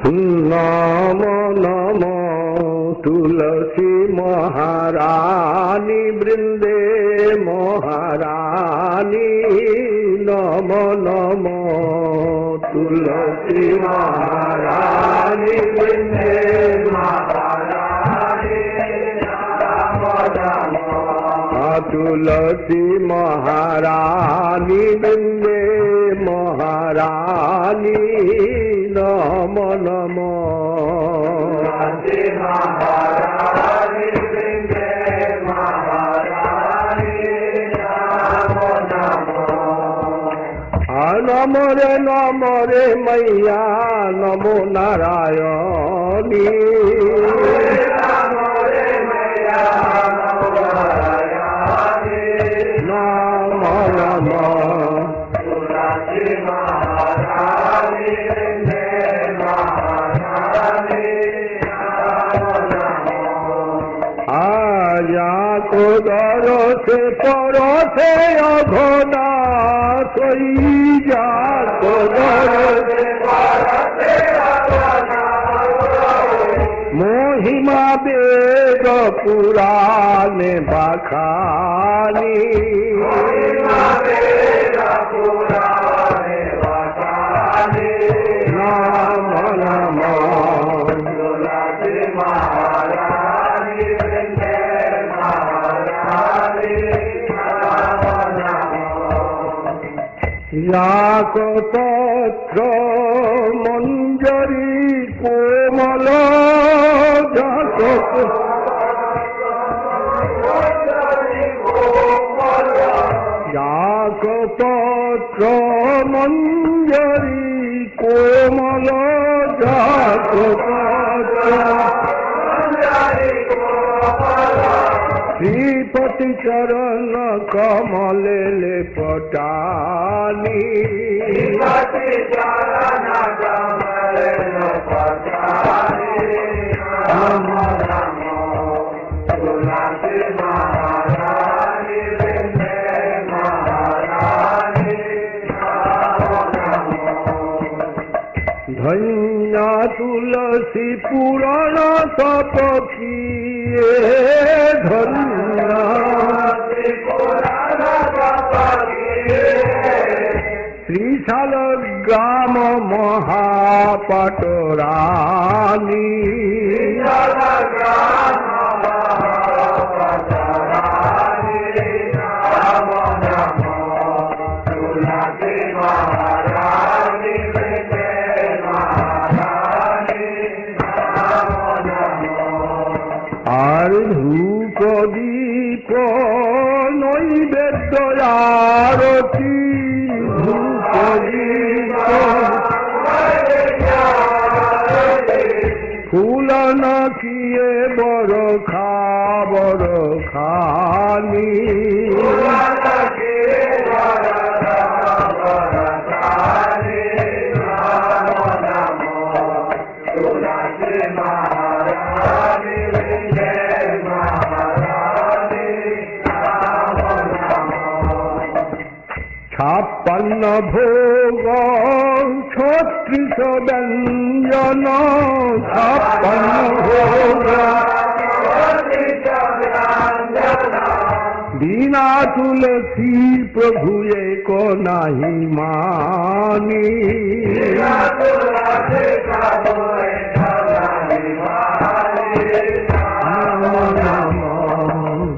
नमो नमो तुलसी महारानी वृंदे महारानी नमो नमो तुलसी महारानी वृंदे महारानी नमो नमो तुलसी महारानी वृंदे महारानी नमो नमो तुलसी महारानी वृंदे महारानी नमो नमो रे मैया नमो नारायणी नमो रे मैया नमो नारायणी नमो नमो तुलसी महारानी वृंदे महारानी नमो नमो आया को दरो से परो से अघोना सोई जा को दरो से परो से अघोना मोहिमा वेद पुराण बखानी मोहिमा वेद पुराण बखानी नमो नमो तुलसी महारानी वृंदे महारानी नमो नमो याको पत्र मंजरी कोमल जाको याको पत्र मंजरी कोमल जाको पत्र श्रीपति चरण कमले ले पटानी श्रीपति चरण कमले ले पटानी नमो नमो तुलसी महारानी वृंदे महारानी नमो नमो धन्य तुलसी पुराण सपकिए धन्य पुराण सपकिए श्रीशाल ग्राम महापटरानी नमो नमो तुलसी महारानी वृंदे महारानी नमो नमो আর ধূপ দীপ নৈবেদ্য আরতি ধূপ দীপ ফুল নাকিয়ে বড় খানি ছাপ্পান্ন ভোগ 36 ব্যঞ্জন ছাপ্পান্ন ভোগ বিনা তুলসী প্রভু এক নাহি মানি নমো নমো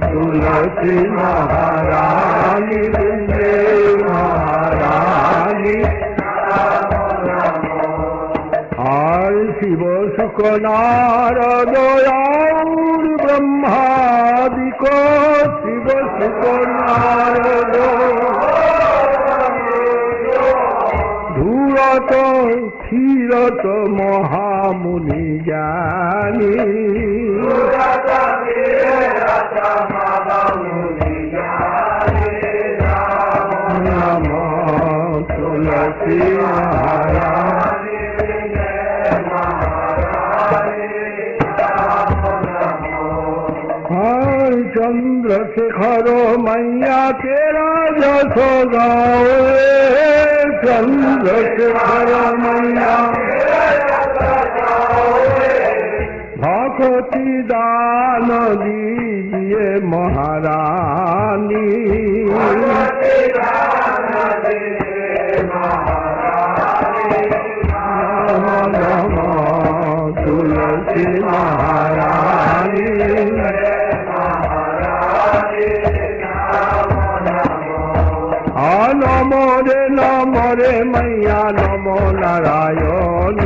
তুলসী মহারানী বৃন্দে মহারানী আর শিব শুক নারদ और ব্রহ্মাদিক শিব শুক নারদ ধূরত ক্ষীরত মহামুনি জ্ঞানী নমো তুলসী महारानी चंद्रशेखर मैया तेरा जस गाओ चंद्रशेखर मैया दान दीजिए महारानी नमो तुलसी महारानी नमो रे मैया नमो नारायण